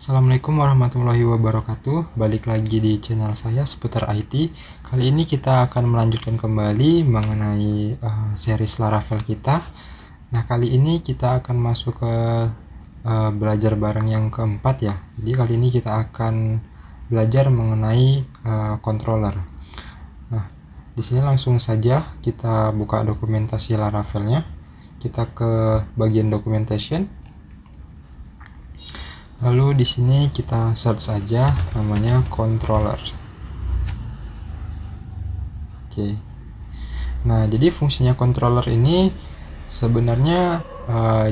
Assalamualaikum warahmatullahi wabarakatuh. Balik lagi di channel saya seputar IT. Kali ini kita akan melanjutkan kembali mengenai series Laravel kita. Nah, kali ini kita akan masuk ke belajar bareng yang keempat ya. Jadi kali ini kita akan belajar mengenai controller. Nah, di sini langsung saja kita buka dokumentasi Laravelnya. Kita ke bagian documentation. Lalu di sini kita search saja namanya controller. Oke. Nah, jadi fungsinya controller ini sebenarnya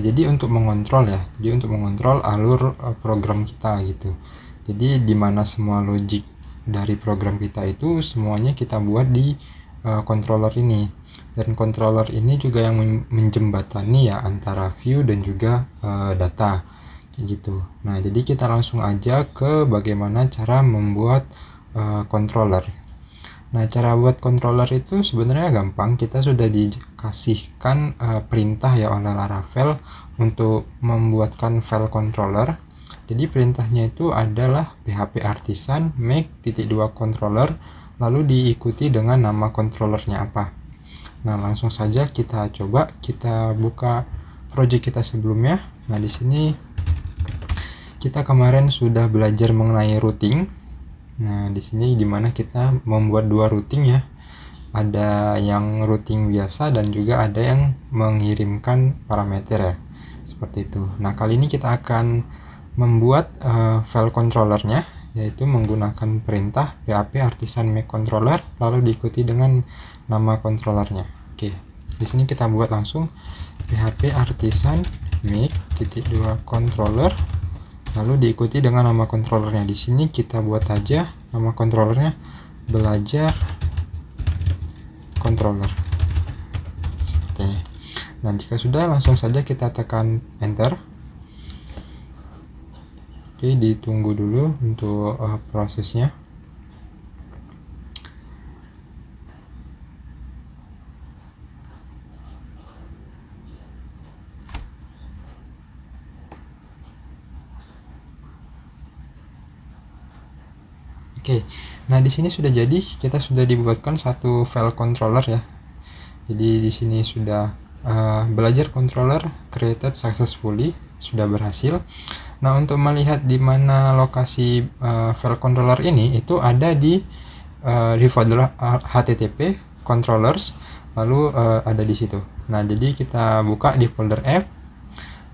jadi untuk mengontrol ya. Jadi untuk mengontrol alur program kita gitu. Jadi di mana semua logic dari program kita itu semuanya kita buat di controller ini. Dan controller ini juga yang menjembatani ya antara view dan juga data gitu. Nah, jadi kita langsung aja ke bagaimana cara membuat controller. Nah, cara buat controller itu sebenarnya gampang. Kita sudah dikasihkan perintah ya oleh Laravel untuk membuatkan file controller. Jadi perintahnya itu adalah php artisan make.2controller lalu diikuti dengan nama controllernya apa. Nah, langsung saja kita coba kita buka project kita sebelumnya. Nah, di sini kita kemarin sudah belajar mengenai routing. Nah, di sini dimana kita membuat dua routing ya. Ada yang routing biasa dan juga ada yang mengirimkan parameter ya. Seperti itu. Nah, kali ini kita akan membuat file controllernya, yaitu menggunakan perintah php artisan make controller lalu diikuti dengan nama controllernya. Oke. Di sini kita buat langsung php artisan make.2controller lalu diikuti dengan nama controllernya. Di sini kita buat aja nama controllernya belajar controller seperti ini. Nah, jika sudah langsung saja kita tekan enter. Oke, ditunggu dulu untuk prosesnya. Oke, nah di sini sudah jadi, kita sudah dibuatkan satu file controller ya. Jadi di sini sudah belajar controller created successfully, sudah berhasil. Nah, untuk melihat di mana lokasi file controller ini itu ada di folder http controllers, lalu ada di situ. Nah, jadi kita buka di folder F,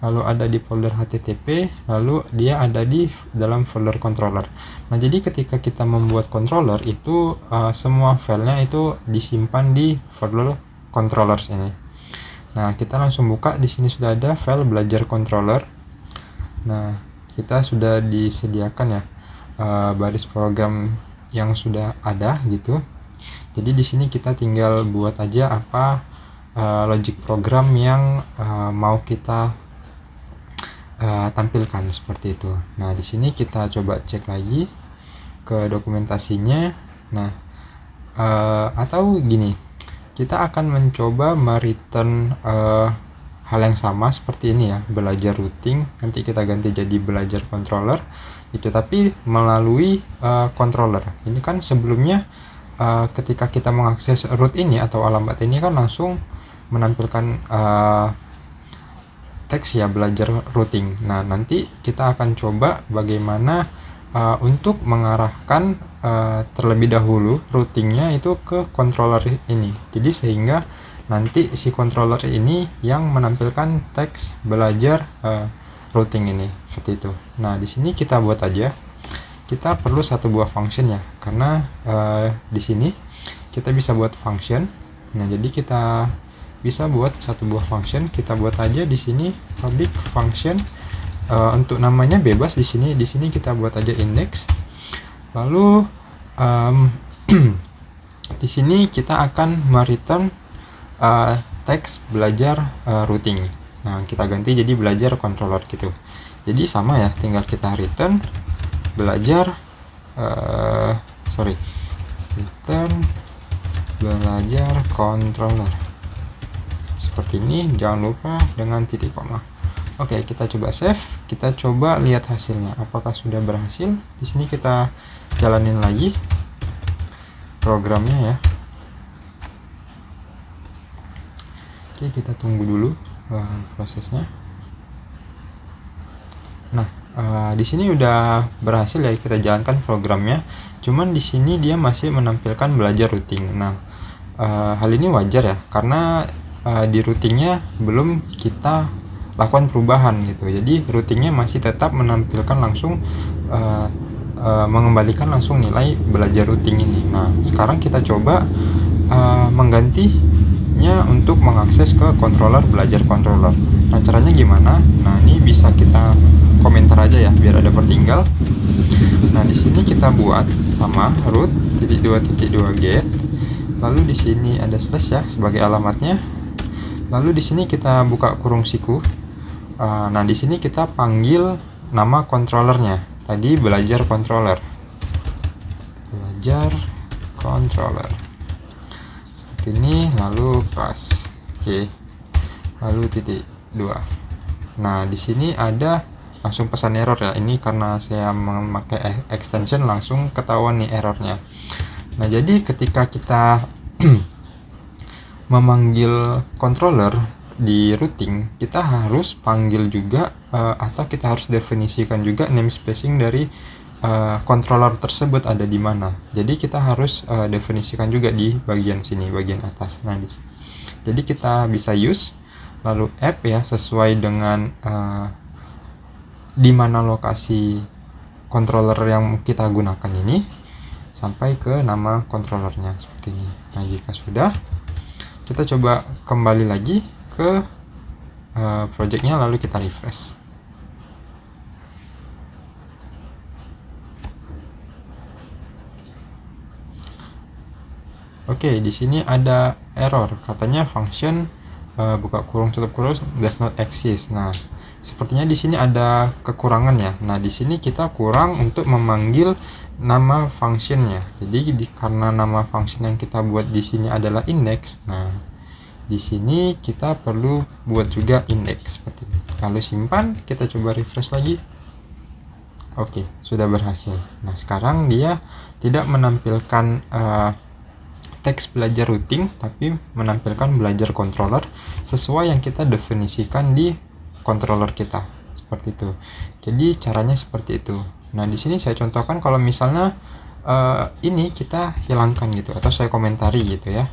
lalu ada di folder http, lalu dia ada di dalam folder controller. Nah, jadi ketika kita membuat controller itu semua filenya itu disimpan di folder controllers ini. Nah, kita langsung buka. Di sini sudah ada file belajar controller. Nah, kita sudah disediakan ya baris program yang sudah ada gitu. Jadi di sini kita tinggal buat aja apa logic program yang mau kita tampilkan seperti itu. Nah, di sini kita coba cek lagi ke dokumentasinya. Nah, atau gini, kita akan mencoba mereturn hal yang sama seperti ini ya, belajar routing. Nanti kita ganti jadi belajar controller itu, tapi melalui controller. Ini kan sebelumnya ketika kita mengakses root ini atau alamat ini kan langsung menampilkan teks ya, belajar routing. Nah, nanti kita akan coba bagaimana untuk mengarahkan terlebih dahulu routingnya itu ke controller ini. Jadi sehingga nanti si controller ini yang menampilkan teks belajar routing ini seperti itu. Nah, di sini kita buat aja. Kita perlu satu buah function ya, karena di sini kita bisa buat function. Nah, jadi kita bisa buat satu buah function. Kita buat aja di sini public function. Untuk namanya bebas di sini. Di sini kita buat aja index. Lalu di sini kita akan mereturn teks belajar routing. Nah, kita ganti jadi belajar controller gitu. Jadi sama ya, tinggal kita return belajar return belajar controller seperti ini. Jangan lupa dengan titik koma. Oke, kita coba save, kita coba lihat hasilnya apakah sudah berhasil. Di sini kita jalanin lagi programnya ya. Oke, kita tunggu dulu prosesnya. Nah, di sini udah berhasil ya kita jalankan programnya. Cuman di sini dia masih menampilkan belajar routing. Nah, hal ini wajar ya, karena di routingnya belum kita lakukan perubahan gitu. Jadi routingnya masih tetap menampilkan langsung mengembalikan langsung nilai belajar routing ini. Nah, sekarang kita coba menggantinya untuk mengakses ke controller belajar controller. Nah, caranya gimana? Nah, ini bisa kita komentar aja ya biar ada pertinggal. Nah, di sini kita buat sama root .2.2 get. Lalu di sini ada slash ya sebagai alamatnya. Lalu di sini kita buka kurung siku. Nah, di sini kita panggil nama controllernya. Tadi belajar controller. Belajar controller. Seperti ini, lalu kelas. Oke. Lalu titik 2. Nah, di sini ada langsung pesan error ya. Ini karena saya memakai extension langsung ketahuan nih errornya. Nah, jadi ketika kita memanggil controller di routing, kita harus panggil juga atau kita harus definisikan juga namespacing dari controller tersebut ada di mana. Jadi kita harus definisikan juga di bagian sini, bagian atas. Nah, jadi kita bisa use lalu app ya sesuai dengan di mana lokasi controller yang kita gunakan ini sampai ke nama controllernya seperti ini. Nah, jika sudah, kita coba kembali lagi ke projectnya lalu kita refresh. Oke, di sini ada error, katanya function buka kurung tutup kurung does not exist. Nah, sepertinya di sini ada kekurangan ya. Nah, di sini kita kurang untuk memanggil nama functionnya. Jadi karena nama function yang kita buat di sini adalah index. Nah, di sini kita perlu buat juga index seperti ini. Lalu simpan, kita coba refresh lagi. Oke, sudah berhasil. Nah, sekarang dia tidak menampilkan teks belajar routing, tapi menampilkan belajar controller sesuai yang kita definisikan di controller kita. Seperti itu. Jadi caranya seperti itu. Nah, di sini saya contohkan kalau misalnya ini kita hilangkan gitu atau saya komentari gitu ya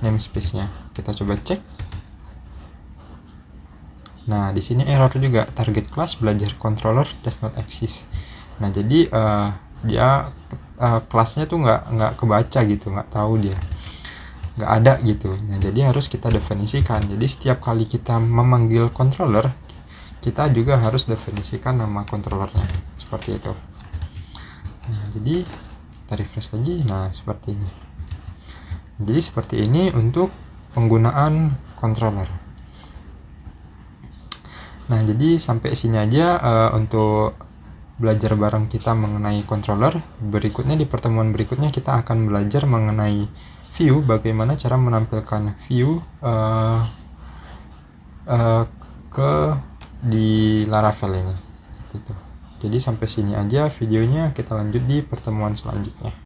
namespace-nya. Kita coba cek. Nah, di sini error juga, target class belajar controller does not exist. Nah, jadi dia kelasnya tuh nggak kebaca gitu, nggak tahu dia, nggak ada gitu. Nah, jadi harus kita definisikan. Jadi setiap kali kita memanggil controller, kita juga harus definisikan nama controllernya seperti itu. Nah, jadi kita refresh lagi. Nah, seperti ini. Jadi seperti ini untuk penggunaan controller. Nah, jadi sampai sini aja untuk belajar bareng kita mengenai controller. Berikutnya di pertemuan berikutnya kita akan belajar mengenai view, bagaimana cara menampilkan view ke di Laravel ini. Gitu. Jadi sampai sini aja videonya, kita lanjut di pertemuan selanjutnya.